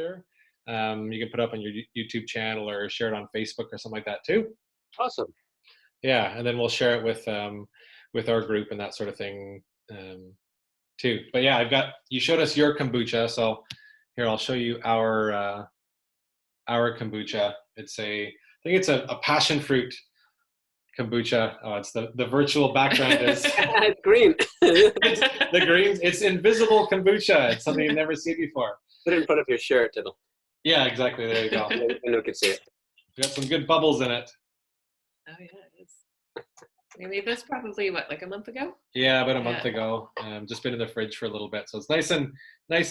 after. You can put it up on your YouTube channel or share it on Facebook or something like that too. Awesome. Yeah, and then we'll share it with our group and that sort of thing too. But yeah, you showed us your kombucha, so here I'll show you our kombucha. I think it's a passion fruit kombucha. Oh, it's the virtual background is green. the green. It's invisible kombucha. It's something you've never seen before. Put it in front of your shirt, it'll. Yeah, exactly. There you go. No can see it. Got some good bubbles in it. Oh yeah, it is. We made this probably like a month ago. Yeah, about a month ago. Just been in the fridge for a little bit, so it's nice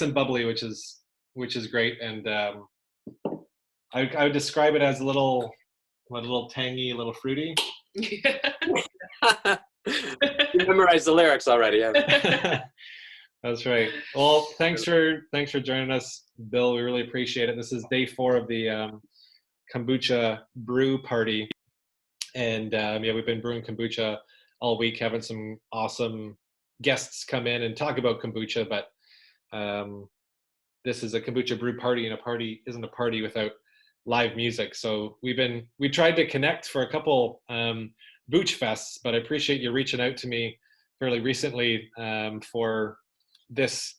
and bubbly, which is great. And I would describe it as a little tangy, a little fruity. You memorized the lyrics already, yeah. That's right. Well, thanks for joining us, Bill. We really appreciate it. This is day 4 of the Kombucha Brew party, and we've been brewing kombucha all week, having some awesome guests come in and talk about kombucha. But this is a Kombucha Brew party, and a party isn't a party without live music. So we tried to connect for a couple BOOCHFests, but I appreciate you reaching out to me fairly recently for this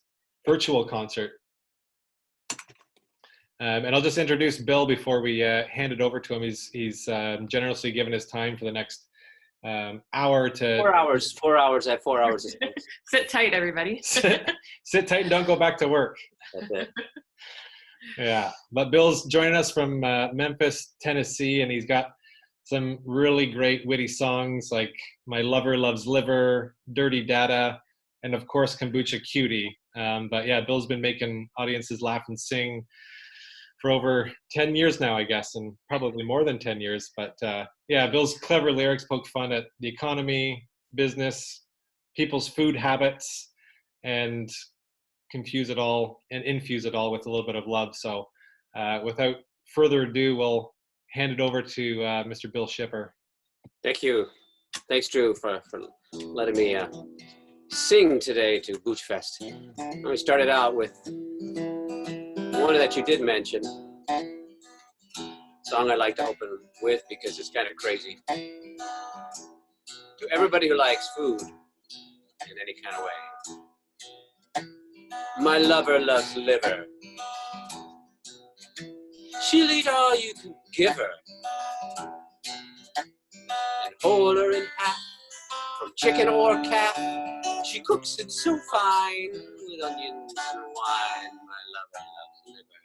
virtual concert. And I'll just introduce Bill before we hand it over to him. He's generously given his time for the next hour to 4 hours. 4 hours at 4 hours. Sit tight, everybody. sit tight and don't go back to work. That's it. Yeah, but Bill's joining us from Memphis, Tennessee, and he's got some really great witty songs like My Lover Loves Liver, Dirty Data, and of course Kombucha Cutie. But yeah, Bill's been making audiences laugh and sing for over 10 years now, I guess, and probably more than 10 years. But yeah, Bill's clever lyrics poke fun at the economy, business, people's food habits, and confuse it all and infuse it all with a little bit of love. So without further ado, we'll hand it over to Mr. Bill Shipper. Thank you. Thanks, Drew, for letting me sing today to BOOCHFest. We started out with one that you did mention, song I like to open with because it's kind of crazy. To everybody who likes food in any kind of way. My lover loves liver. She'll eat all you can give her and hold her in half from chicken or calf. She cooks it so fine with onions and wine. My lover loves liver.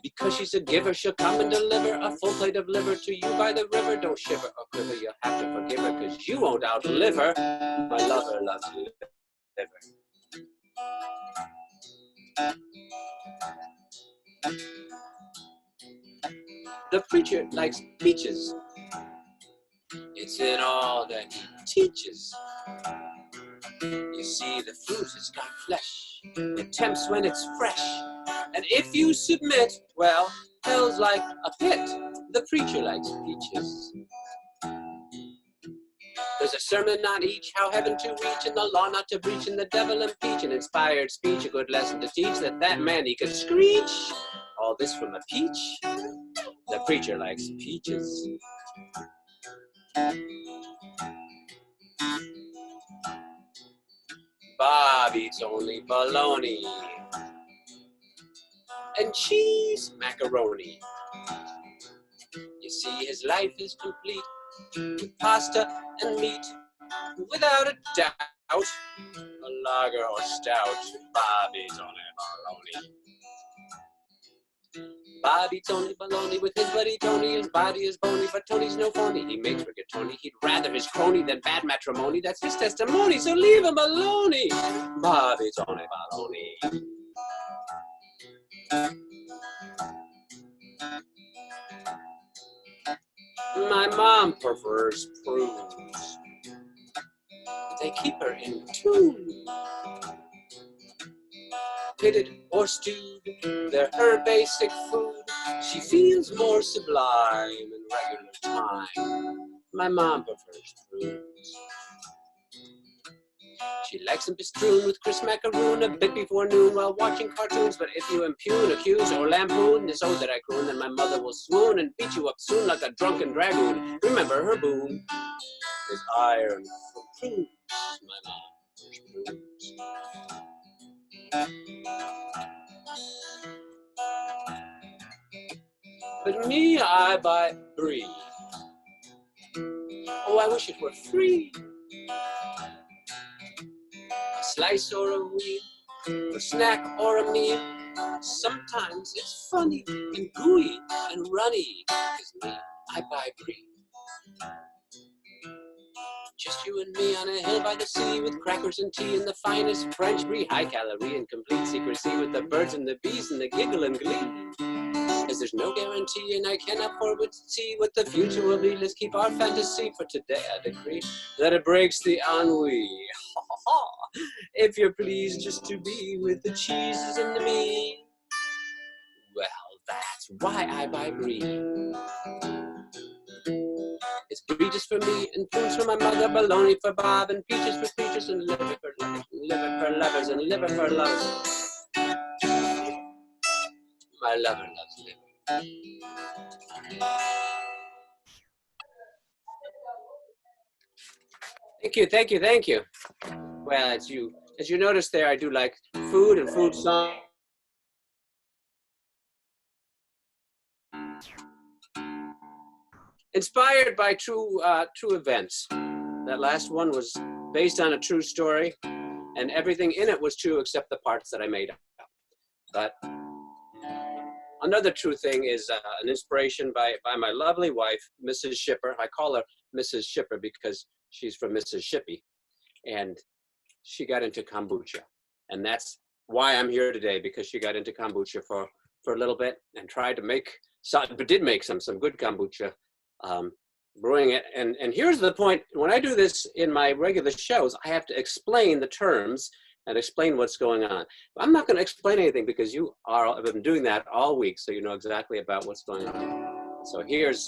Because she's a giver, she'll come and deliver a full plate of liver to you by the river. Don't shiver or quiver, you'll have to forgive her, because you won't outlive her. My lover loves liver. The preacher likes peaches. It's in all that he teaches. You see, the fruit has got flesh. It tempts when it's fresh. And if you submit, well, hell's like a pit. The preacher likes peaches. There's a sermon on each, how heaven to reach, and the law not to breach, and the devil impeach, an inspired speech, a good lesson to teach, that man he could screech. All this from a peach. The preacher likes peaches. Bob eats only bologna and cheese macaroni. You see, his life is complete with pasta and meat, without a doubt. A lager or stout, Bob eats only bologna. Bob eats only bologna with his buddy Tony. His body is bony, but Tony's no phony. He makes rigatoni. He'd rather his crony than bad matrimony. That's his testimony, so leave him alone. Bob eats only bologna. My mom prefers prunes. They keep her in tune. Pitted or stewed, they're her basic food. She feels more sublime in regular time. My mom prefers prunes. She likes them bestrewn with crisp macaroon a bit before noon while watching cartoons. But if you impugn, accuse, or lampoon this ode that I croon, then my mother will swoon and beat you up soon like a drunken dragoon. Remember her boon is iron for prunes, my mother's prunes. But me, I buy Brie. Oh, I wish it were free. A slice or a wheel, a snack or a meal. Sometimes it's funny and gooey and runny. 'Cause me, I buy Brie. Just you and me on a hill by the sea with crackers and tea and the finest French Brie. High calorie and complete secrecy with the birds and the bees and the giggle and glee. As there's no guarantee and I cannot forward to see what the future will be. Let's keep our fantasy for today. I decree that it breaks the ennui. Ha ha ha. If you're pleased just to be with the cheeses and the meat. Well, that's why I buy Brie. It's Brie just for me and prunes for my mother, bologna for Bob and peaches for preachers and liver for lovers, liver for lovers and liver for lovers. My lover loves liver. Thank you, thank you, thank you. Well, as you notice there, I do like food and food songs. Inspired by true events. That last one was based on a true story, and everything in it was true except the parts that I made up. But another true thing is an inspiration by my lovely wife, Mrs. Shipper. I call her Mrs. Shipper because she's from Mississippi, and she got into kombucha, and that's why I'm here today, because she got into kombucha for a little bit and tried to make some, but did make some good kombucha, brewing it. And here's the point: when I do this in my regular shows, I have to explain the terms and explain what's going on. I'm not going to explain anything because you have been doing that all week, so you know exactly about what's going on. So here's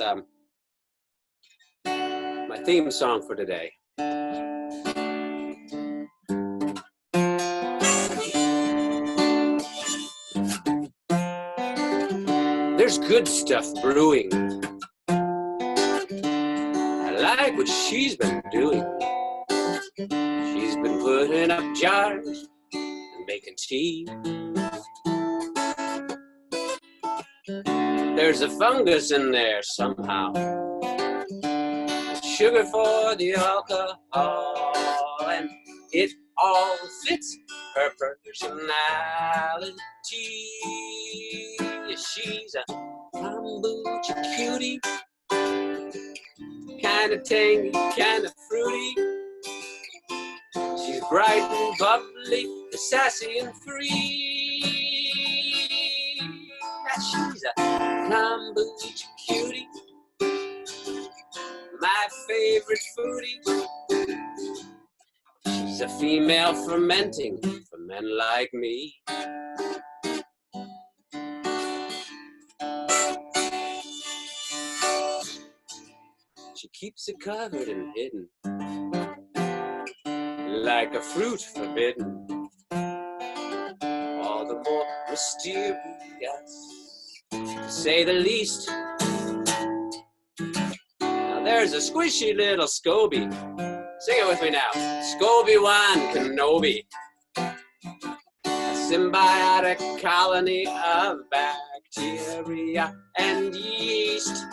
my theme song for today. There's good stuff brewing. I like what she's been doing. She's been putting up jars and making tea. There's a fungus in there somehow. Sugar for the alcohol, and it all fits her personality. She's a kombucha cutie, kind of tangy, kind of fruity. She's bright and bubbly, sassy and free. She's a kombucha cutie, my favorite foodie. She's a female fermenting for men like me. She keeps it covered and hidden, like a fruit forbidden, all the more mysterious, to say the least. Now there's a squishy little SCOBY. Sing it with me now. Scoby-Wan Kenobi. A symbiotic colony of bacteria and yeast.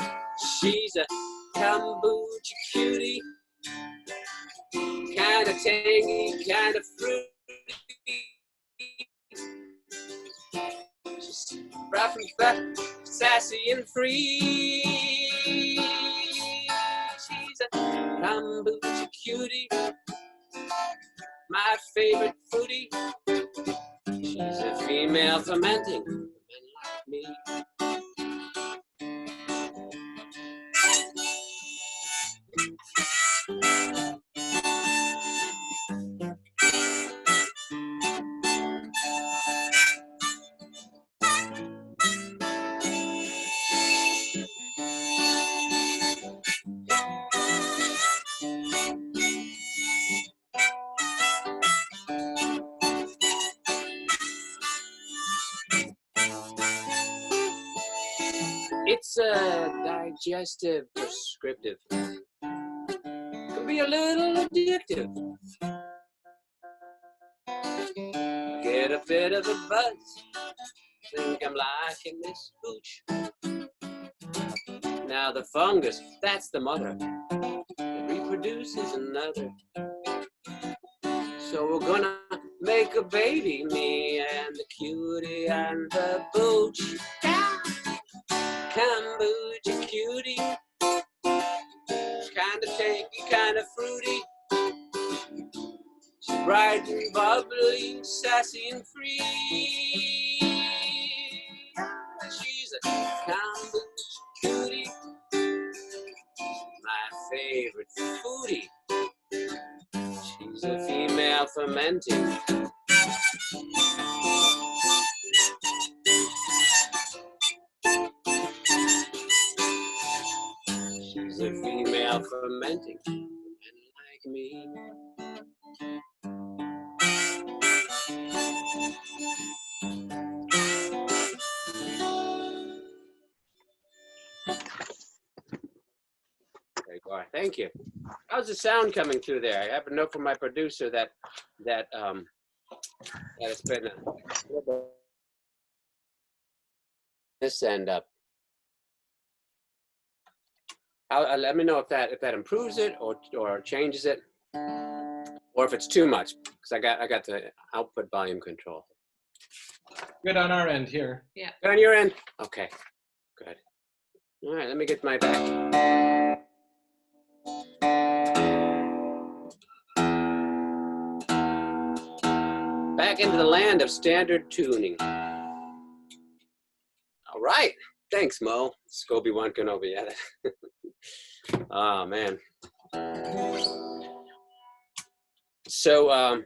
She's a kombucha cutie, kind of tangy, kind of fruity. She's rough and fat, sassy and free. She's a kombucha cutie, my favorite foodie. She's a female fermenting for men like me. It's a digestive prescriptive. Can be a little addictive. Get a bit of a buzz. Think I'm liking this hooch. Now the fungus, that's the mother. It reproduces another. So we're gonna make a baby, me and the cutie and the booch. Kombucha cutie. Kinda tangy, kinda fruity. She's bright and bubbly, sassy and free. She's a kombucha cutie, my favorite foodie. She's a female fermenting. She's a female fermenting, and like me. There you are. Thank you. How's the sound coming through there? I have a note from my producer that it's been this end up. Let me know if that improves it or changes it, or if it's too much, because I got the output volume control. Good on our end here. Yeah. Good on your end? Okay, good. All right, let me get my back. Back into the land of standard tuning. All right, thanks, Mo. Scobie-Wan Kenobi at it. Oh, man. So,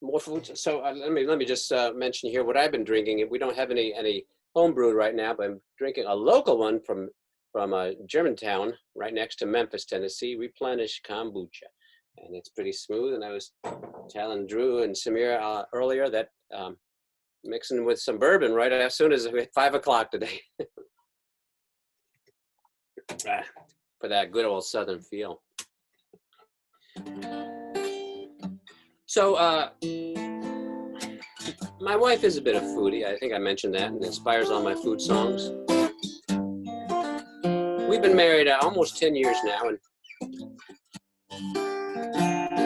more food. So let me just mention here what I've been drinking. We don't have any home brewed right now, but I'm drinking a local one from Germantown, right next to Memphis, Tennessee, Replenished Kombucha. And it's pretty smooth. And I was telling Drew and Samir earlier that mixing with some bourbon right as soon as 5 o'clock today. For that good old Southern feel. So my wife is a bit of foodie. I think I mentioned that, and inspires all my food songs. We've been married almost 10 years now, and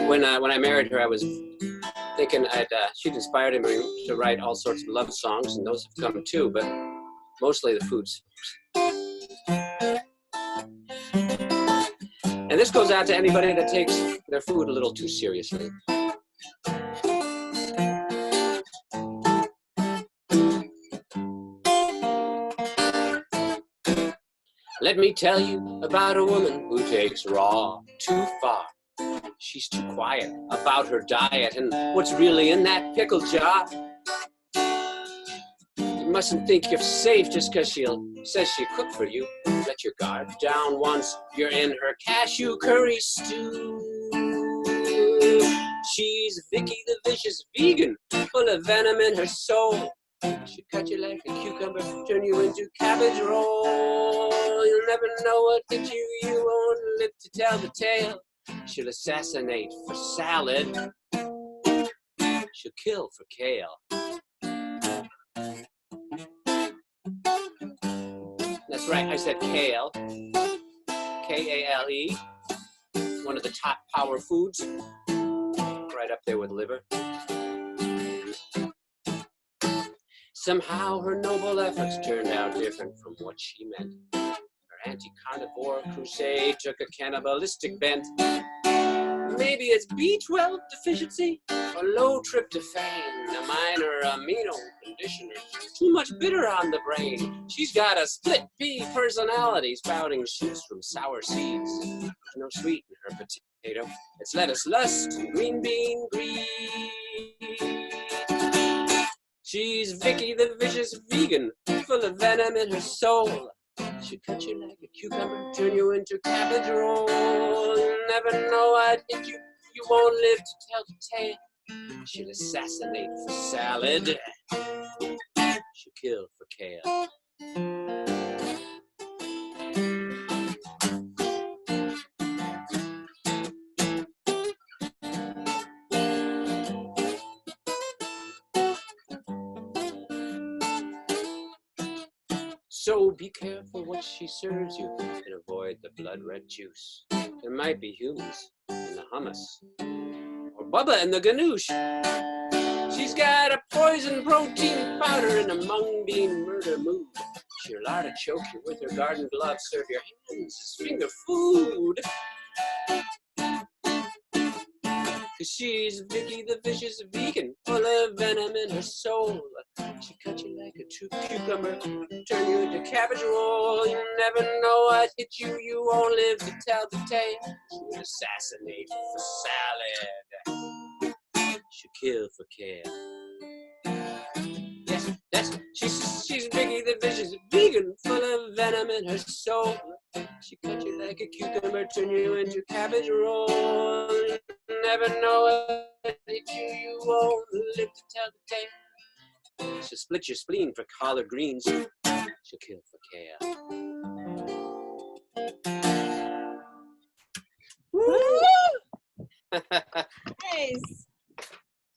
when I married her, I was thinking she'd inspired me to write all sorts of love songs, and those have come too, but mostly the food songs. And this goes out to anybody that takes their food a little too seriously. Let me tell you about a woman who takes raw too far. She's too quiet about her diet and what's really in that pickle jar. You mustn't think you're safe just because she says she'll cook for you. Let your guard down once you're in her cashew curry stew. She's Vicky the vicious vegan, full of venom in her soul. She'll cut you like a cucumber, turn you into cabbage roll. You'll never know what hit you, you won't live to tell the tale. She'll assassinate for salad. She'll kill for kale. That's right, I said kale. K-A-L-E. One of the top power foods. Right up there with liver. Somehow her noble efforts turned out different from what she meant. Her anti-carnivore crusade took a cannibalistic bent. Maybe it's B12 deficiency or low tryptophan, a minor amino conditioner. Too much bitter on the brain. She's got a split pea personality, sprouting shoots from sour seeds. There's no sweet in her potato. It's lettuce lust and green bean greed. She's Vicky the vicious vegan, full of venom in her soul. She'll cut you like a cucumber, turn you into cabbage roll. You'll never know I'd hit you, you won't live to tell the tale. She'll assassinate for salad. She'll kill for kale. So be careful what she serves you and avoid the blood red juice. There might be humans in the hummus or Bubba in the ganoush. She's got a poison protein powder and a mung bean murder move. She'll artichoke you with her garden gloves, serve your hands as finger food. 'Cause she's Vicky the vicious vegan, full of venom in her soul. She cut you like a true cucumber, turn you into cabbage roll. You never know what hit you, you won't live to tell the tale. She'll assassinate for salad, she'll kill for care. Yes, she's Vicky the vicious vegan, full of venom in her soul. She cut you like a cucumber, turn you into cabbage roll. You never know what hit you, you won't live to tell the tale. She'll split your spleen for collard greens, she'll kill for care. Woo! Nice.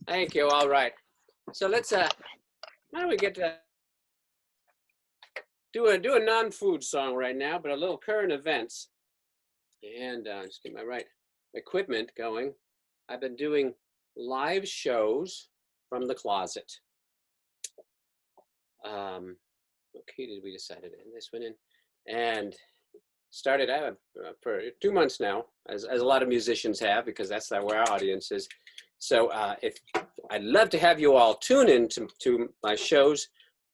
Thank you. All right. So let's why don't we get to do a non-food song right now, but a little current events. And just get my right equipment going. I've been doing live shows from the closet. What key did we decide to end this one in? And started out for 2 months now, as a lot of musicians have, because that's where our audience is. So if I'd love to have you all tune in to my shows.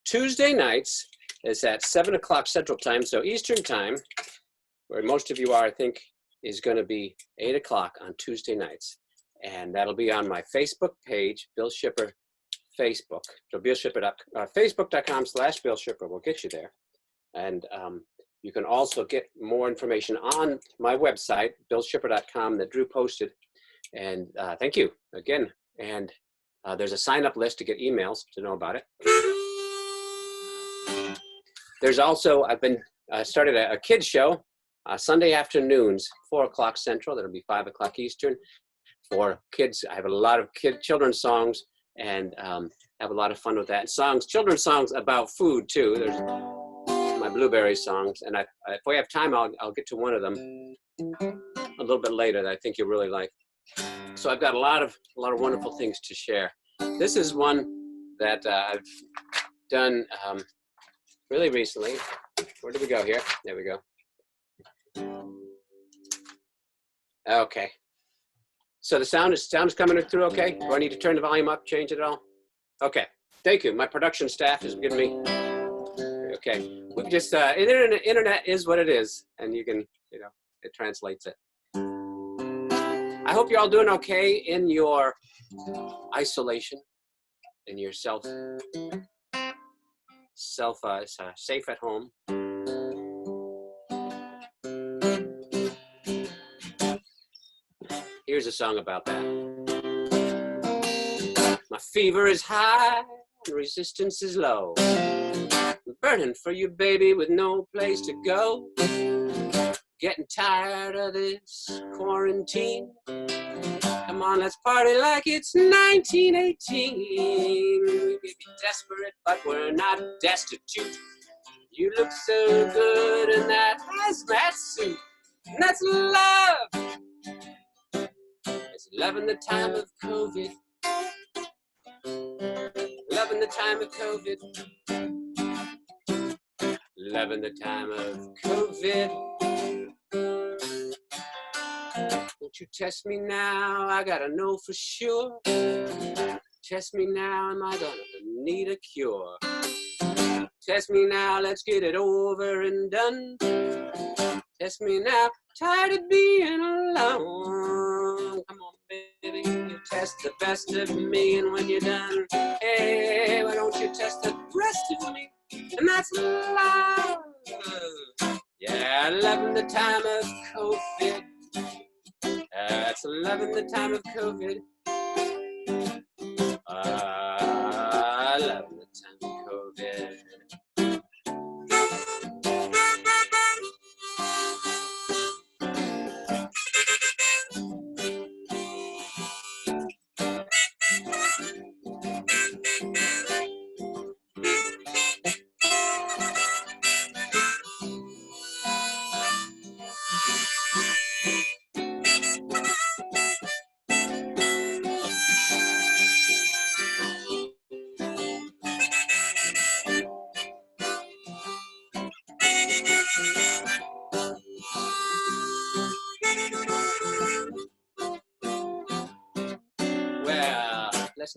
Tuesday nights is at 7 o'clock Central Time, so Eastern Time, where most of you are, I think, is going to be 8 o'clock on Tuesday nights. And that'll be on my Facebook page, Bill Shipper Facebook. So Facebook.com/Bill Shipper will get you there. And you can also get more information on my website, BillShipper.com, that Drew posted. And thank you again. And there's a sign-up list to get emails to know about it. There's also, I've been started a kids show Sunday afternoons, 4 o'clock Central. That'll be 5 o'clock Eastern. For kids, I have a lot of children's songs and have a lot of fun with that. Children's songs about food too. There's my blueberry songs, and if we have time, I'll get to one of them a little bit later that I think you'll really like. So I've got a lot of wonderful things to share. This is one that I've done really recently. Where did we go here? There we go. Okay. So the sound is coming through okay? Do I need to turn the volume up, change it at all? Okay. Thank you. My production staff is giving me. Okay. We've just internet is what it is, and you can, it translates it. I hope you're all doing okay in your isolation, in your safe at home. Here's a song about that. My fever is high, and resistance is low. I'm burning for you, baby, with no place to go. Getting tired of this quarantine. Come on, let's party like it's 1918. We may be desperate, but we're not destitute. You look so good in that hazmat suit. And that's love. It's loving the time of COVID. Loving the time of COVID. Loving the time of COVID. Won't you test me now? I gotta know for sure. Test me now, am I gonna need a cure? Test me now, let's get it over and done. Test me now, tired of being alone. Come on, baby, you test the best of me, and when you're done, hey, why don't you test the rest of me? And that's love. Yeah, loving the time of COVID. That's loving the time of COVID. Loving the time of COVID.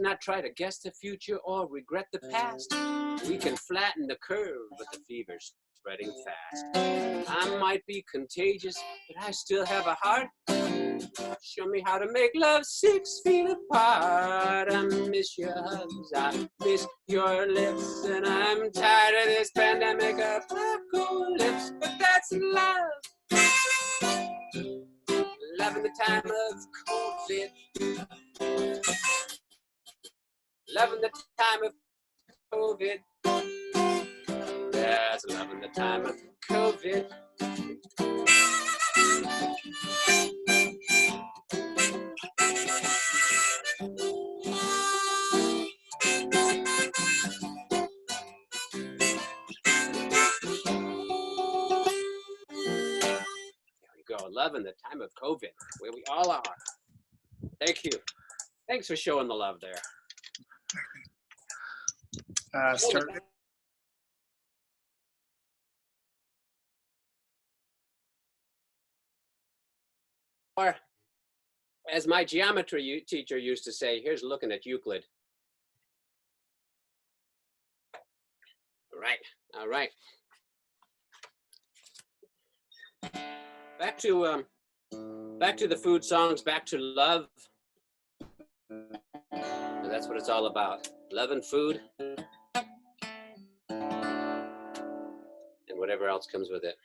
not try to guess the future or regret the past. We can flatten the curve, but the fever's spreading fast. I might be contagious, but I still have a heart. Show me how to make love 6 feet apart. I miss your hugs, I miss your lips, and I'm tired of this pandemic apocalypse. But that's love. Love in the time of COVID. Love in the time of COVID. That's love in the time of COVID. Go. Love in the time of COVID, where we all are. Thank you. Thanks for showing the love there. Or, as my geometry teacher used to say, here's looking at Euclid. All right, all right. Back to the food songs, back to love. That's what it's all about. Love and food. And whatever else comes with it.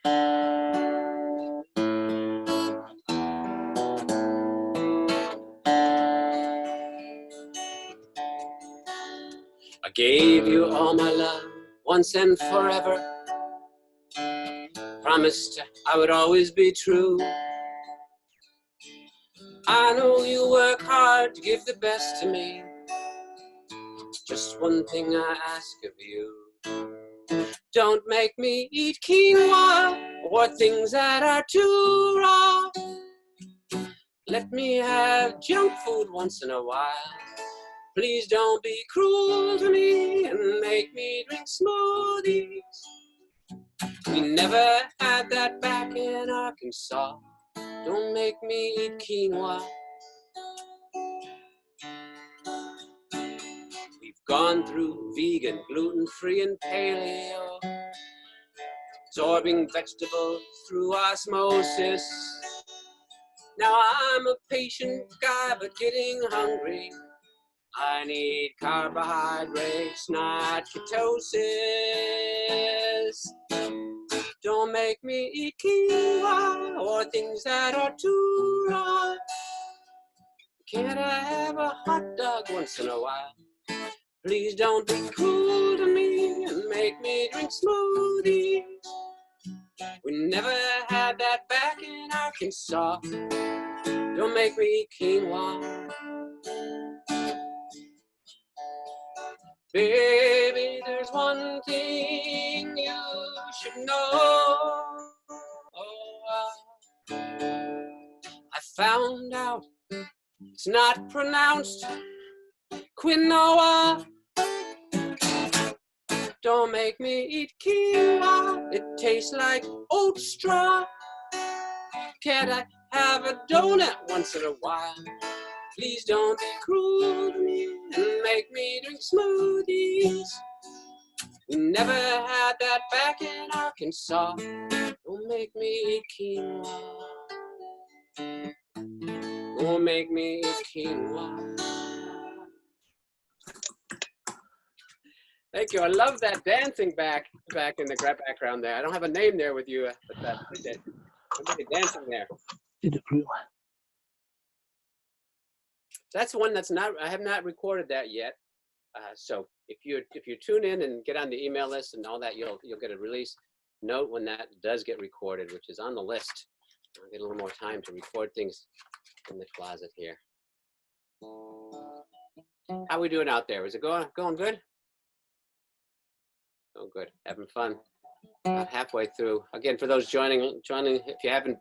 I gave you all my love once and forever. Promised I would always be true. I know you work hard to give the best to me. Just one thing I ask of you. Don't make me eat quinoa or things that are too raw. Let me have junk food once in a while. Please don't be cruel to me and make me drink smoothies. We never had that back in Arkansas. Don't make me eat quinoa. We've gone through vegan, gluten-free, and paleo, absorbing vegetables through osmosis. Now I'm a patient guy, but getting hungry. I need carbohydrates, not ketosis. Don't make me eat quinoa or things that are too raw. Can't I have a hot dog once in a while? Please don't be cruel to me and make me drink smoothies. We never had that back in Arkansas. Don't make me eat quinoa. Baby, there's one thing you should know. I found out it's not pronounced quinoa. Don't make me eat quinoa. It tastes like oat straw. Can't I have a donut once in a while? Please don't be cruel to me and make me drink smoothies. We never had that back in Arkansas. Don't make me eat quinoa. Don't make me eat quinoa. Thank you. I love that dancing back in the background there. I don't have a name there with you, but that's it. Somebody dancing there. That's one that's not. I have not recorded that yet. So if you tune in and get on the email list and all that, you'll get a release note when that does get recorded, which is on the list. I'll get a little more time to record things in the closet here. How we doing out there? Is it going good? Oh, good. Having fun. About halfway through. Again, for those joining, if you haven't,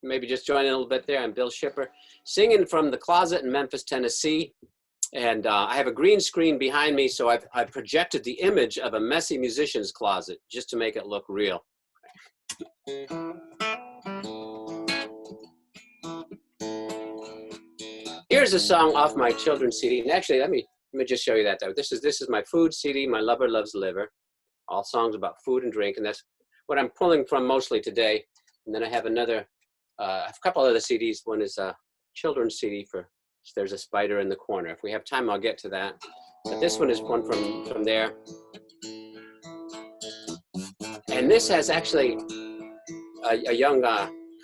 maybe just join in a little bit there. I'm Bill Shipper, singing from the closet in Memphis, Tennessee. And I have a green screen behind me, so I've projected the image of a messy musician's closet just to make it look real. Here's a song off my children's CD. And actually, let me just show you that though. This is my food CD, My Lover Loves Liver. All songs about food and drink, and that's what I'm pulling from mostly today. And then I have another, a couple other CDs. One is a children's CD for There's a Spider in the Corner. If we have time, I'll get to that. But this one is one from there. And this has actually a young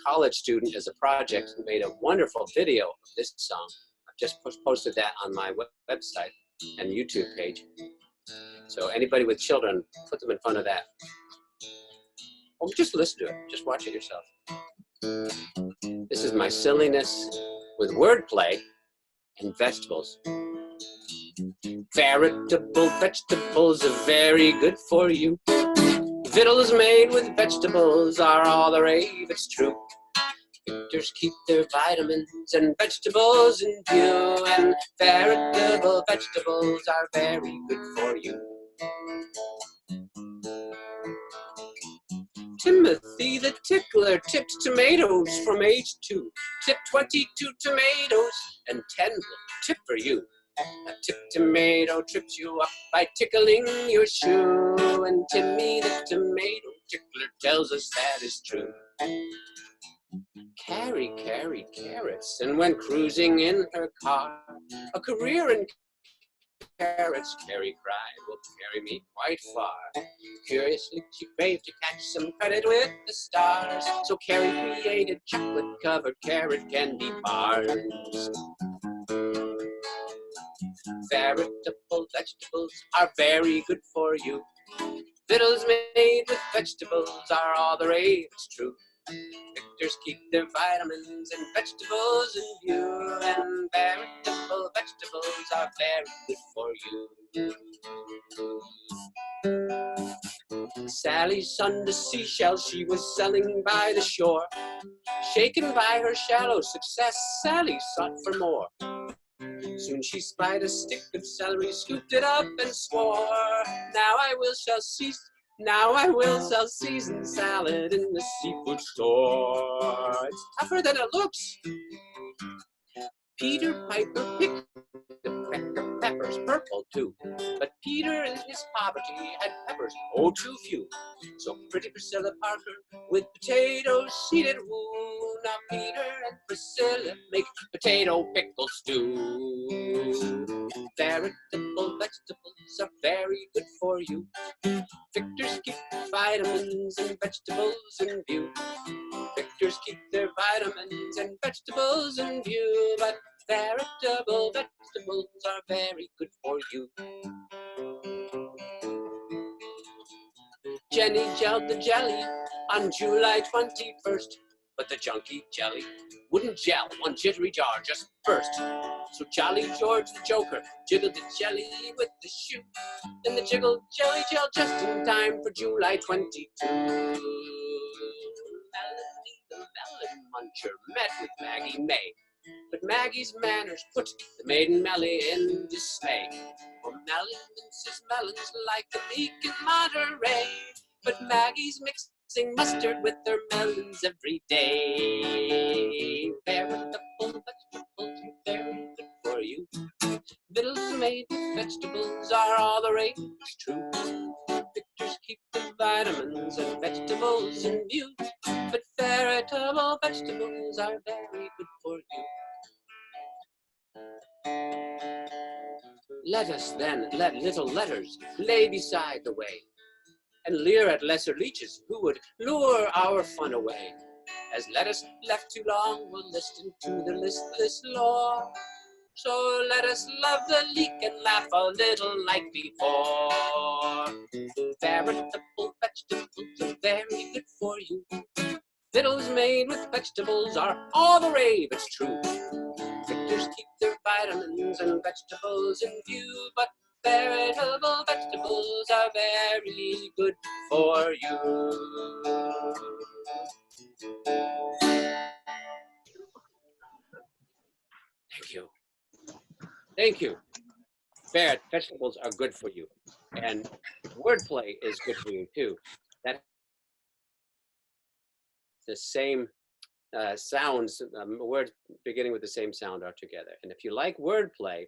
college student as a project who made a wonderful video of this song. I've just posted that on my website and YouTube page. So anybody with children, put them in front of that. Or just listen to it, just watch it yourself. This is my silliness with wordplay and vegetables. Veritable vegetables are very good for you. Victuals made with vegetables are all the rave, it's true. Victors keep their vitamins and vegetables in view, and veritable vegetables are very good for you. Timothy the tickler tipped tomatoes from age 2. Tip 22 tomatoes and 10 will tip for you. A tipped tomato trips you up by tickling your shoe, and Timmy the tomato tickler tells us that is true. Carry carrots, and when cruising in her car, a career in carrots, Carrie cried, will carry me quite far. Curiously, she craved to catch some credit with the stars, so Carrie created chocolate-covered carrot candy bars. Veritable vegetables are very good for you. Victuals made with vegetables are all the rave, it's true. Victors keep their vitamins and vegetables in view, and veritable vegetables are very good for you. Sally shunned a seashell she was selling by the shore. Shaken by her shallow success, Sally sought for more. Soon she spied a stick of celery, scooped it up and swore, now I will sell seasoned salad in the seafood store. It's tougher than it looks. Peter Piper picked the pecker peppers purple too, but Peter in his poverty had peppers, oh too few. So pretty Priscilla Parker with potatoes she did woo. Now Peter and Priscilla make potato pickle stew. Veritable vegetables are very good for you. Victors keep vitamins and vegetables in view. Victors keep their vitamins and vegetables in view, but veritable vegetables are very good for you. Jenny gelled the jelly on July 21st, but the junky jelly wouldn't gel. One jittery jar just burst. So Jolly George the Joker jiggled the jelly with the shoe, and the jiggled jelly gel just in time for July 22. Melanie the melon muncher met with Maggie May, but Maggie's manners put the maiden Melly in dismay. For Melly minces melons like the meek in Monterey, but Maggie's mixing mustard with her melons every day. Veritable vegetables are very good for you. Victuals made with vegetables are all the rage, it's true. Victors keep the vitamins and vegetables in view, but veritable vegetables are very good for you. Let us then let little letters lay beside the way, and leer at lesser leeches who would lure our fun away. As lettuce left too long will listen to the listless lore. So let us love the leek and laugh a little like before. Veritable vegetables are very good for you. Victuals made with vegetables are all the rave, it's true. Victors keep their vitamins and vegetables in view, but veritable vegetables are very good for you. Thank you. Thank you. Vegetables are good for you. And wordplay is good for you too. That's the same sounds, words beginning with the same sound are together. And if you like wordplay,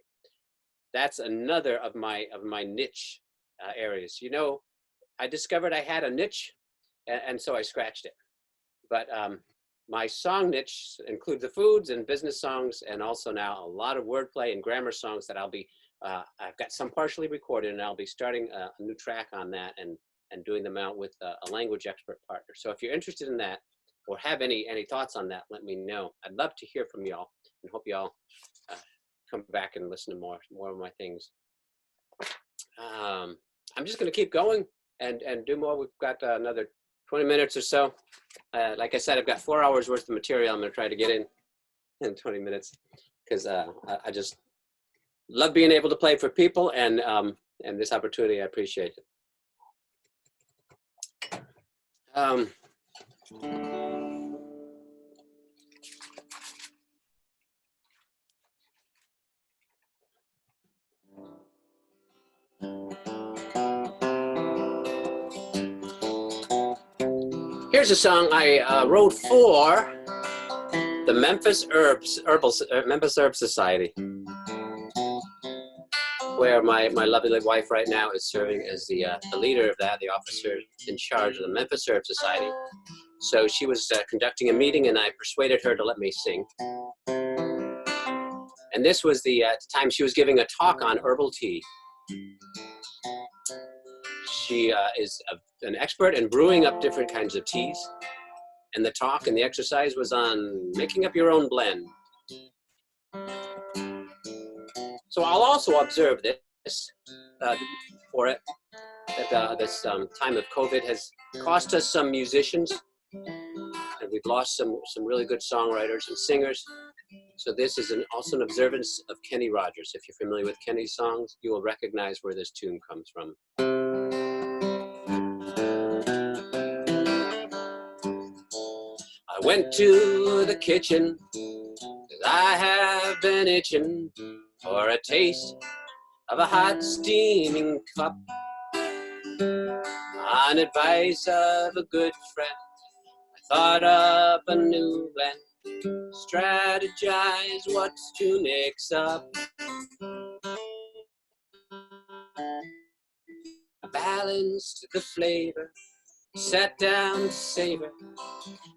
that's another of my niche areas. You know, I discovered I had a niche, and so I scratched it. But my song niche includes the foods and business songs, and also now a lot of wordplay and grammar songs that I'll be, I've got some partially recorded, and I'll be starting a new track on that and doing them out with a language expert partner. So if you're interested in that or have any thoughts on that, let me know. I'd love to hear from y'all, and hope y'all come back and listen to more of my things. I'm just going to keep going and do more. We've got another 20 minutes or so. Like I said, I've got 4 hours worth of material I'm going to try to get in 20 minutes, because I just love being able to play for people, and this opportunity, I appreciate it. Here's a song I wrote for the Memphis Herb Society, where my lovely wife right now is serving as the leader of that, the officer in charge of the Memphis Herb Society. So she was conducting a meeting, and I persuaded her to let me sing. And this was the time she was giving a talk on herbal tea. She is an expert in brewing up different kinds of teas. And the talk and the exercise was on making up your own blend. So I'll also observe this for it, that this time of COVID has cost us some musicians, and we've lost some really good songwriters and singers. So this is also an observance of Kenny Rogers. If you're familiar with Kenny's songs, you will recognize where this tune comes from. I went to the kitchen, 'cause I have been itching for a taste of a hot steaming cup. On advice of a good friend, I thought up a new blend, strategize what to mix up. I balanced the flavor, sat down to savor,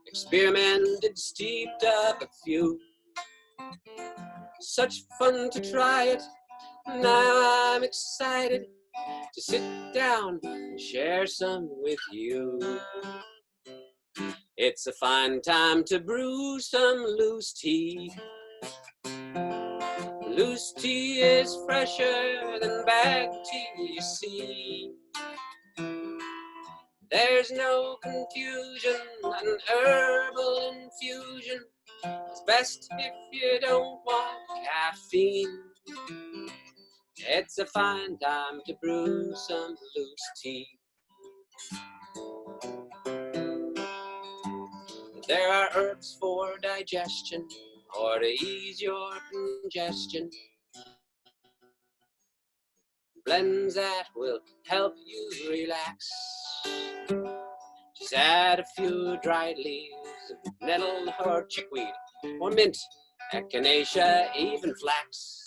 experimented, steeped up a few. Such fun to try it, now I'm excited to sit down and share some with you. It's a fine time to brew some loose tea. Loose tea is fresher than bag tea, you see. There's no confusion, an herbal infusion. It's best if you don't want caffeine. It's a fine time to brew some loose tea. There are herbs for digestion or to ease your congestion. Blends that will help you relax. Just add a few dried leaves of nettle or chickweed or mint, echinacea, even flax.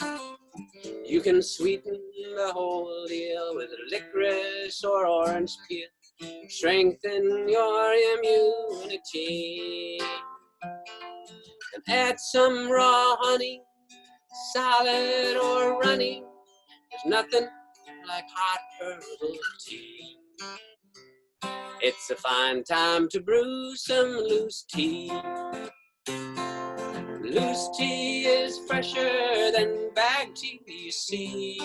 You can sweeten the whole deal with licorice or orange peel. Strengthen your immunity. And add some raw honey, solid or runny. There's nothing like hot herbal tea. It's a fine time to brew some loose tea. Loose tea is fresher than bag tea, you see.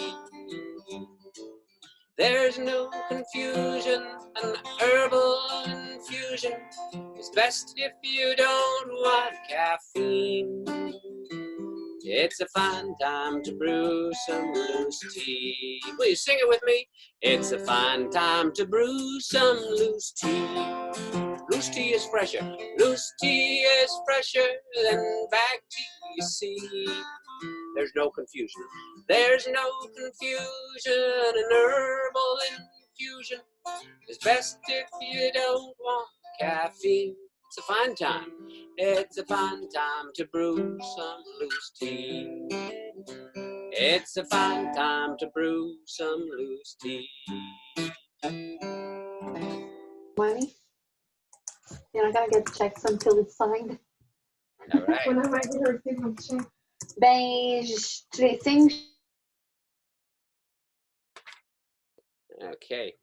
There's no confusion, an herbal infusion is best if you don't want caffeine. It's a fine time to brew some loose tea. Will you sing it with me? It's a fine time to brew some loose tea. Loose tea is fresher. Loose tea is fresher than bag tea, you see. There's no confusion. There's no confusion. An herbal infusion is best if you don't want caffeine. It's a fine time. It's a fine time to brew some loose tea. It's a fine time to brew some loose tea. Money? You're not gonna get checks until it's signed. All right. Quando vai ter um cheque? Bem, sim. Okay.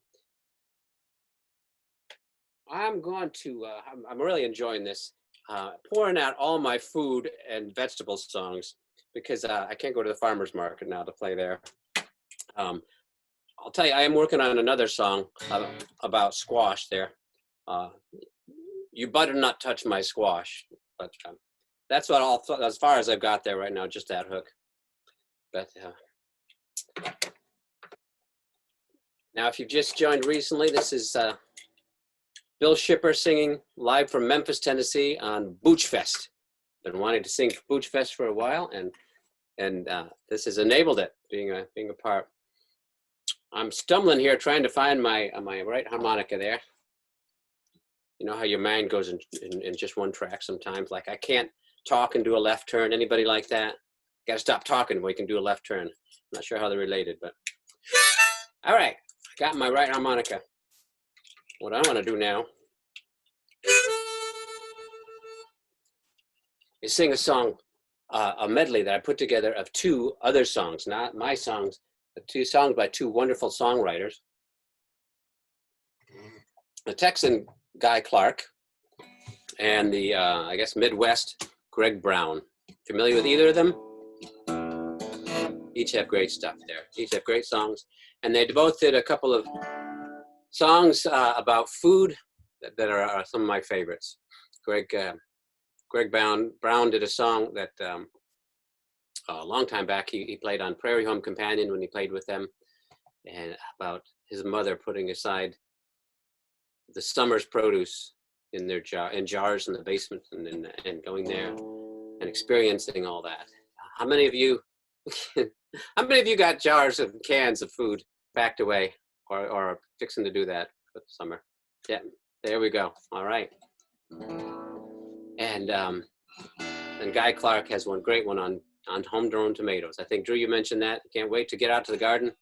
I'm going to, I'm really enjoying this, pouring out all my food and vegetable songs because I can't go to the farmer's market now to play there. I'll tell you, I am working on another song about squash there. You better not touch my squash, but that's what as far as I've got there right now, just that hook. But now, if you've just joined recently, this is Bill Shipper singing live from Memphis, Tennessee on BOOCHFEST. Been wanting to sing BOOCHFEST for a while, and this has enabled it, being a part. I'm stumbling here trying to find my right harmonica there. You know how your mind goes in just one track sometimes. Like I can't talk and do a left turn. Anybody like that? Got to stop talking when you can do a left turn. I'm not sure how they're related, but all right. I got my right harmonica. What I want to do now is sing a song, a medley that I put together of two other songs, not my songs, but two songs by two wonderful songwriters. The Texan Guy Clark and the, I guess, Midwest Greg Brown. Familiar with either of them? Each have great stuff there. Each have great songs. And they both did a couple of songs about food that are some of my favorites. Greg Brown did a song that a long time back he played on Prairie Home Companion when he played with them, and about his mother putting aside the summer's produce in their jars in the basement and going there and experiencing all that. How many of you got jars and cans of food packed away or are fixing to do that for the summer? Yeah, there we go. All right. And Guy Clark has one great one on homegrown tomatoes. I think, Drew, you mentioned that. Can't wait to get out to the garden.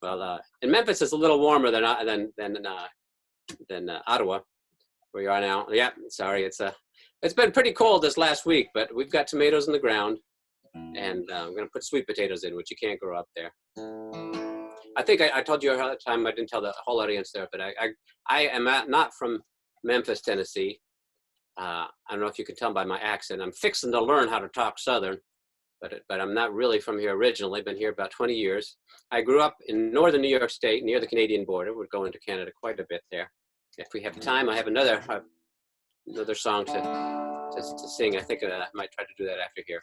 Well, in Memphis, it's a little warmer than Ottawa, where you are now. Yeah, sorry, it's been pretty cold this last week, but we've got tomatoes in the ground, and I'm going to put sweet potatoes in, which you can't grow up there. I think I told you ahead of time. I didn't tell the whole audience there, but I am not from Memphis, Tennessee. I don't know if you can tell by my accent. I'm fixing to learn how to talk Southern, but I'm not really from here originally. Been here about 20 years. I grew up in northern New York State, near the Canadian border. We're going to Canada quite a bit there. If we have time, I have another song to sing. I think I might try to do that after here.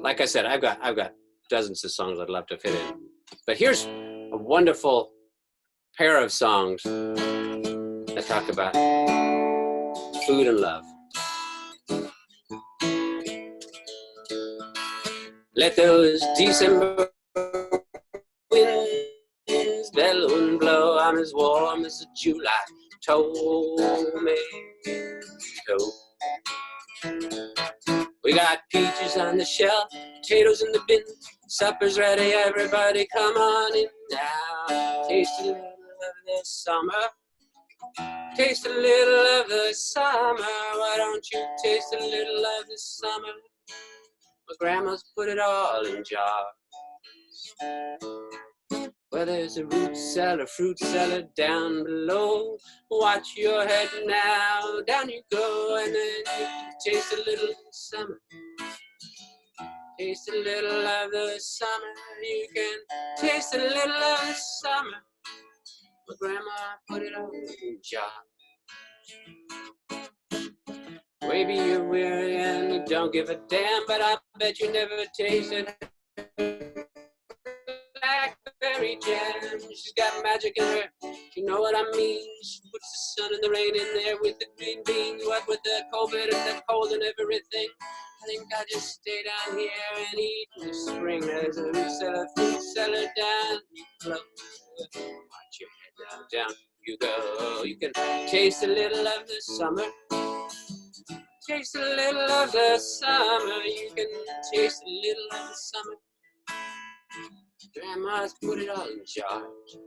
Like I said, I've got dozens of songs I'd love to fit in. But here's a wonderful pair of songs that talk about food and love. Let those December winds bellow and blow. I'm as warm as a July tomato. We got peaches on the shelf, potatoes in the bin, supper's ready, everybody come on in now. Taste a little of the summer, taste a little of the summer. Why don't you taste a little of the summer? My grandma's put it all in jars. Well, there's a fruit cellar down below. Watch your head now, down you go, and then you can taste a little of the summer. Taste a little of the summer. You can taste a little of the summer. My grandma put it all in jars. Maybe you're weary and you don't give a damn, but I bet you never tasted blackberry jam. She's got magic in her, you know what I mean. She puts the sun and the rain in there with the green beans. What with the COVID and the cold and everything, I think I'll just stay down here and eat in the spring. There's a fruit cellar down below. Watch your head down you go. You can taste a little of the summer. Taste a little of the summer. You can taste a little of the summer. Grandma's put it all in jars.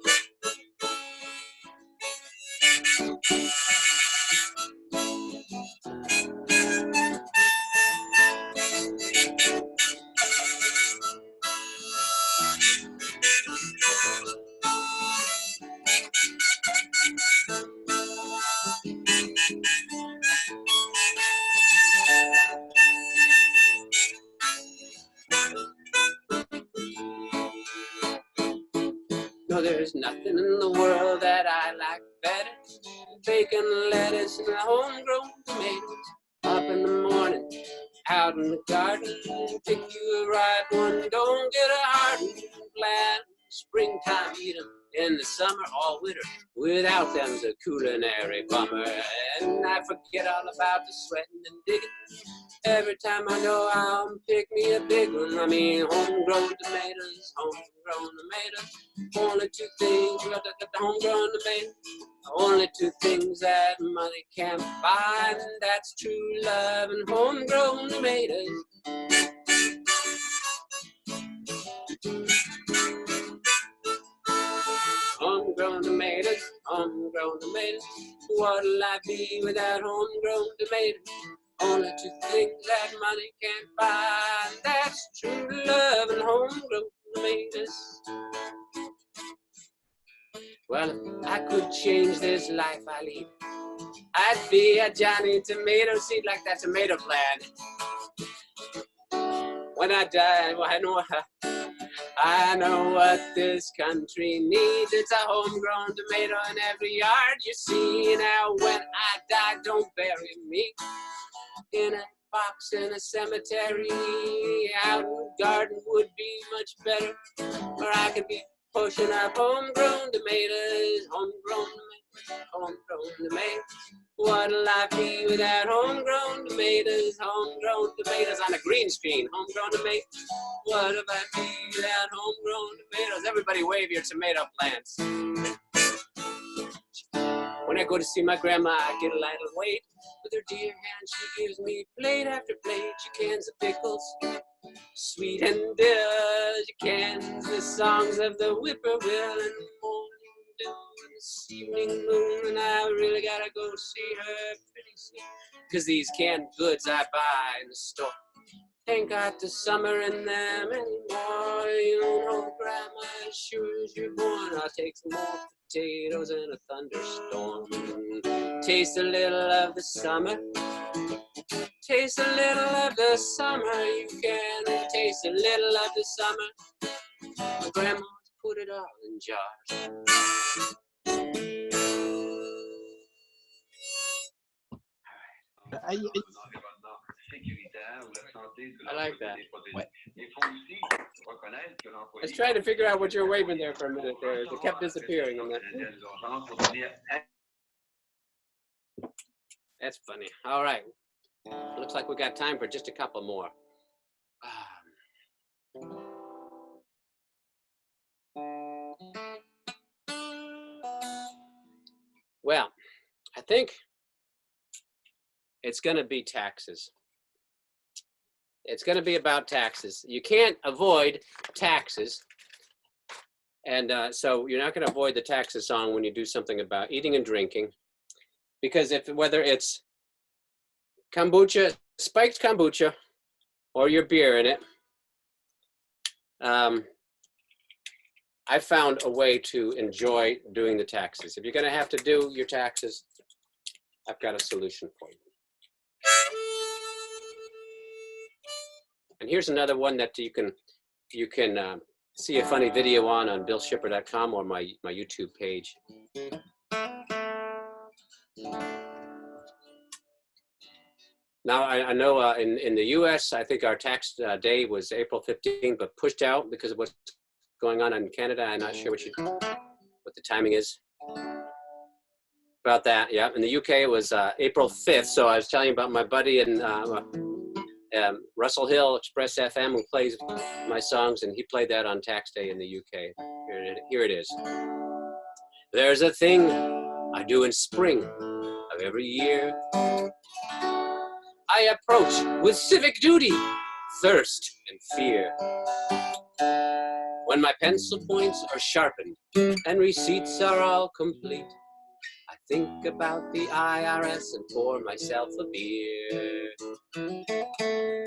No, there's nothing in the world that I like better than bacon, lettuce, and homegrown tomatoes. Up in the morning, out in the garden, pick you a ripe one, don't get a hard one. Glad springtime, eat 'em in the summer, all winter. Without them's a culinary bummer. And I forget all about the sweating and digging. Every time I go out and pick me a big one. I mean, homegrown tomatoes, homegrown tomatoes. Only two things, homegrown tomatoes. Only two things that money can't buy, and that's true love and homegrown tomatoes. Homegrown tomatoes, homegrown tomatoes. What'll I be without homegrown tomatoes? Only two things that money can't buy, and that's true love and homegrown tomatoes. Well, if I could change this life I lead, I'd be a Johnny Tomato Seed like that tomato plant. When I die, well, I know what this country needs. It's a homegrown tomato in every yard you see. Now when I die, don't bury me in a box in a cemetery. Out in the garden would be much better, or I could be pushing up homegrown tomatoes, homegrown tomatoes, homegrown tomatoes. What'll I be without homegrown tomatoes, homegrown tomatoes on a green screen, homegrown tomatoes? What'll I be without homegrown tomatoes? Everybody wave your tomato plants. When I go to see my grandma, I get a little weight. With her dear hand, she gives me plate after plate. She cans of pickles, sweet and dill. She cans the songs of the whippoorwill in the morning dew and this evening moon. And I really gotta go see her pretty soon, 'cause these canned goods I buy in the store ain't got the summer in them anymore. You know, Grandma, as sure as you're born, I'll take some more potatoes in a thunderstorm. Taste a little of the summer. Taste a little of the summer. You can taste a little of the summer. My grandma's put it all in jars. I like that. Ouais. I was trying to figure out what you're waving there for a minute there. It kept disappearing on that. That's funny. All right. Looks like we got time for just a couple more. Well, I think it's going to be taxes. It's going to be about taxes. You can't avoid taxes. And so you're not going to avoid the taxes song when you do something about eating and drinking. Because whether it's kombucha, spiked kombucha, or your beer in it, I found a way to enjoy doing the taxes. If you're going to have to do your taxes, I've got a solution for you. And here's another one that you can see a funny video on billshipper.com or my YouTube page. Now, I know in the U.S., I think our tax day was April 15th, but pushed out because of what's going on in Canada. I'm not sure what the timing is about that. Yeah, in the UK, it was April 5th. So I was telling you about my buddy in Russell Hill, Express FM, who plays my songs, and he played that on tax day in the UK. Here it is. There's a thing I do in spring of every year. I approach with civic duty, thirst, and fear. When my pencil points are sharpened and receipts are all complete, I think about the IRS and pour myself a beer.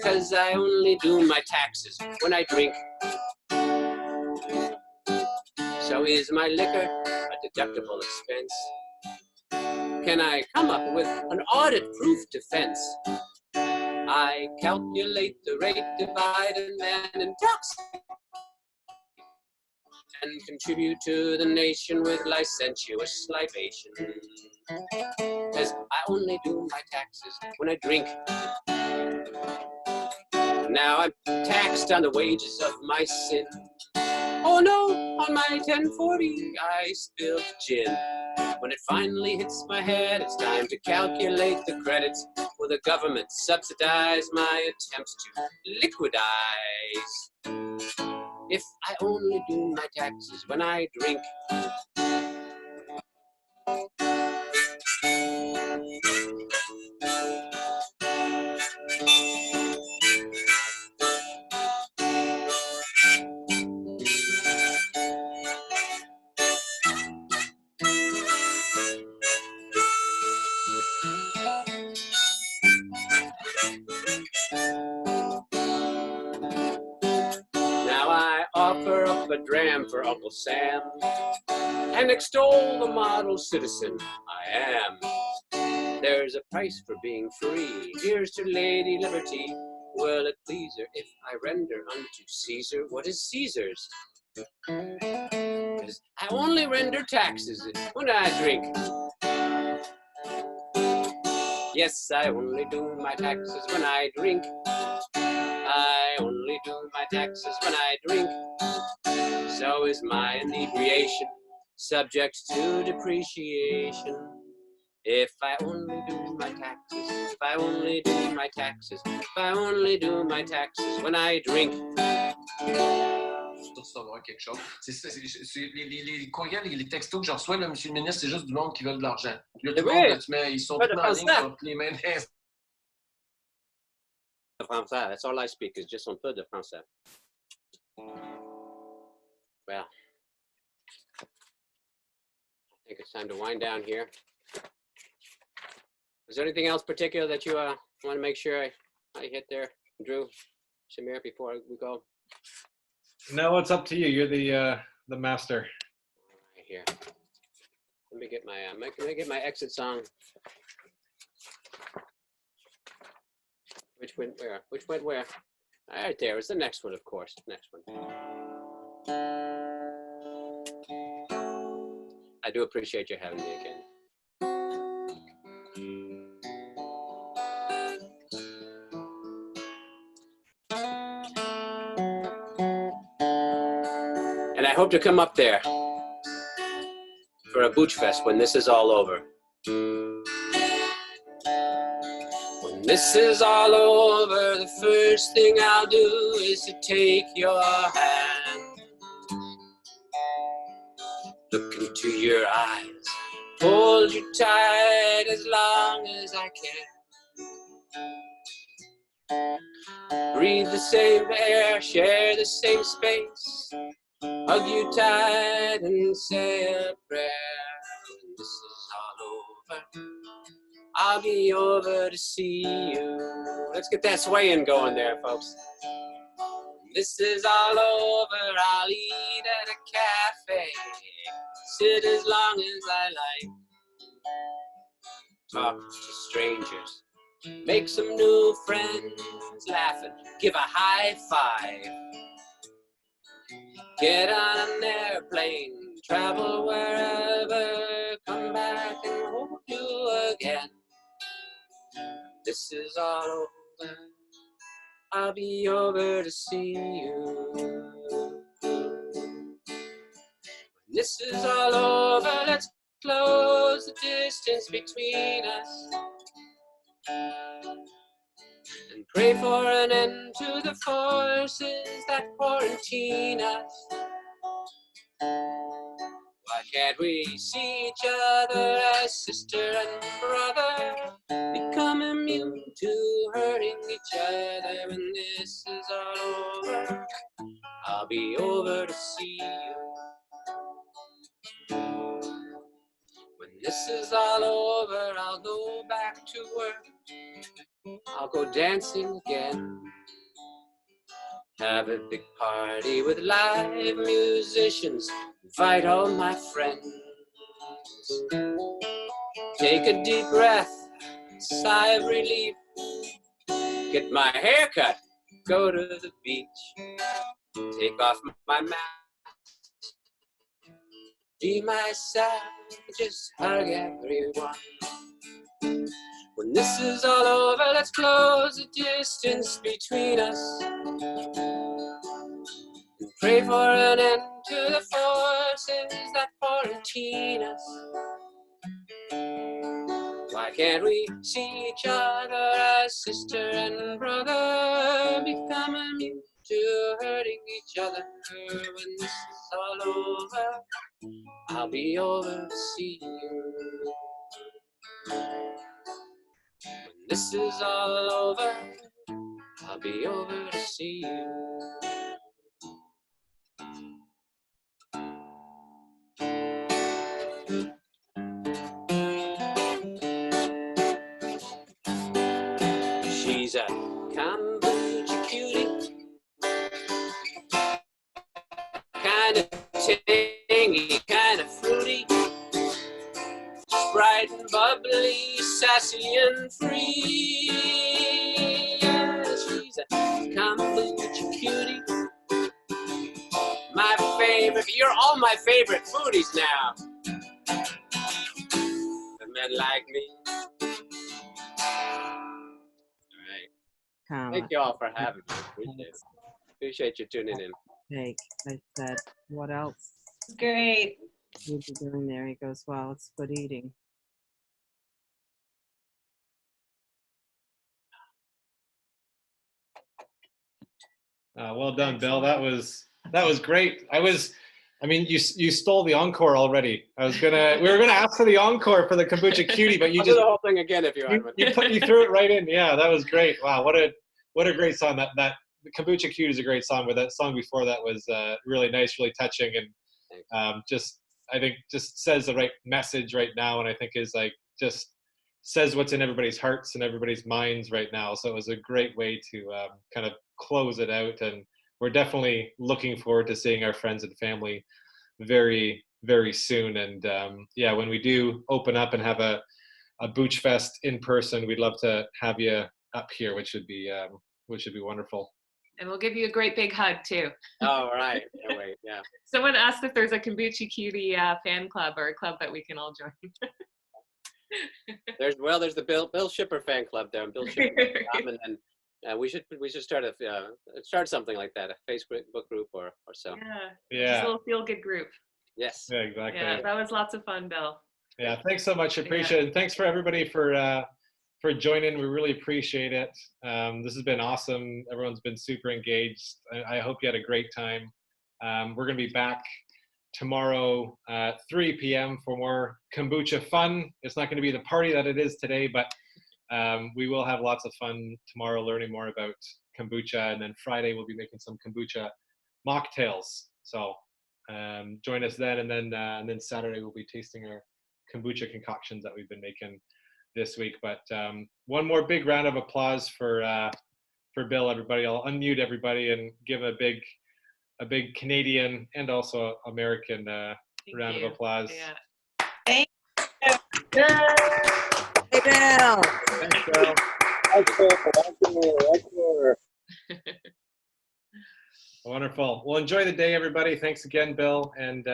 'Cause I only do my taxes when I drink. So is my liquor a deductible expense? Can I come up with an audit-proof defense? I calculate the rate, divide and man intoxicate, and contribute to the nation with licentious libation. 'Cause I only do my taxes when I drink. Now I'm taxed on the wages of my sin. Oh no, on my 1040 I spilled gin. When it finally hits my head, it's time to calculate the credits. Will the government subsidize my attempts to liquidize? If I only do my taxes when I drink. Now I offer up a dram for Uncle Sam and extol the model citizen I am. There's a price for being free. Here's to Lady Liberty. Will it please her if I render unto Caesar what is Caesar's? 'Cause I only render taxes when I drink. Yes, I only do my taxes when I drink. I only do my taxes when I drink. So is my inebriation subject to depreciation. If I only do my taxes, if I only do my taxes, if I only do my taxes when I drink. Tout savoir quelque chose. Les courriels et les textos que je reçois, là, monsieur le ministre, c'est juste du monde qui veut de l'argent. Là, tout le monde, là, ils sont tous en ligne sur les mêmes. Français, that's all I speak is just un peu de français. Well, I think it's time to wind down here. Is there anything else particular that you want to make sure I hit there, Drew, Shamir, before we go? No, it's up to you. You're the master. Right here. Let me get my exit song. Which went where? Which went where? All right, there. It's the next one, of course. Next one. I do appreciate you having me again. And I hope to come up there for a BOOCHFEST when this is all over. When this is all over, the first thing I'll do is to take your hand, look into your eyes, hold you tight as long as I can. Breathe the same air, share the same space, hug you tight and say a prayer. When this is all over, I'll be over to see you. Let's get that swaying going there, folks. When this is all over, I'll eat at a cafe, sit as long as I like, talk to strangers, make some new friends, laugh and give a high five, get on an airplane, travel wherever, come back and hold you again. This is all over, I'll be over to see you. When this is all over, let's close the distance between us and pray for an end to the forces that quarantine us. Why can't we see each other as sister and brother? become immune to hurting each other. When this is all over, I'll be over to see you. When this is all over, I'll go back to work. I'll go dancing again. Have a big party with live musicians. Invite all my friends. Take a deep breath, sigh of relief. Get my hair cut, go to the beach. Take off my mask. Be myself, just hug everyone. When this is all over, let's close the distance between us. And pray for an end to the forces that quarantine us. Why can't we see each other as sister and brother? Become immune to hurting each other. When this is all over, I'll be over to see you. When this is all over, I'll be over to see you. She's a kombucha cutie, kind of tangy, kind of fruity, bright and bubbly, sassy and free. Yeah, she's a kombucha cutie, my favorite. You're all my favorite foodies now. The men like me. All right. Thank you all for having me. Appreciate it. Appreciate you tuning in. Jake, I said, what else Great. would you doing there? He goes, well, it's good eating. Well done, Bill. That was great. I mean, you stole the encore already. We were gonna ask for the encore for the kombucha cutie, but you I'll just do the whole thing again if you want. you threw it right in. Yeah, that was great. Wow, what a great song. That the kombucha cutie is a great song, but that song before that was really nice, really touching, and I think just says the right message right now, and I think is like just says what's in everybody's hearts and everybody's minds right now. So it was a great way to kind of close it out, and we're definitely looking forward to seeing our friends and family very, very soon. And yeah, when we do open up and have a BOOCHFEST in person, we'd love to have you up here, which would be wonderful. And we'll give you a great big hug too. All right. Can't wait. Yeah. Someone asked if there's a Kombucha Cutie fan club or a club that we can all join. There's the Bill Shipper fan club there, and Bill Shipper, and then we should start something like that, a Facebook group or so. Yeah. Just a little feel good group. Yes. Yeah, exactly. Yeah, that was lots of fun, Bill. Yeah, thanks so much. Appreciate it. Thanks for everybody for joining. We really appreciate it. This has been awesome. Everyone's been super engaged. I hope you had a great time. We're going to be back tomorrow 3 p.m. for more kombucha fun. It's not going to be the party that it is today, but we will have lots of fun tomorrow learning more about kombucha, and then Friday we'll be making some kombucha mocktails. So join us then, and then Saturday we'll be tasting our kombucha concoctions that we've been making this week. But one more big round of applause for Bill, everybody. I'll unmute everybody and give a big Canadian and also American round of applause. Yeah. Thank you. Hey, Bill. Thanks, Bill. Wonderful. Well, enjoy the day, everybody. Thanks again, Bill, and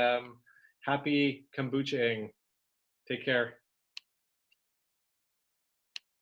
happy kombucha-ing. Take care.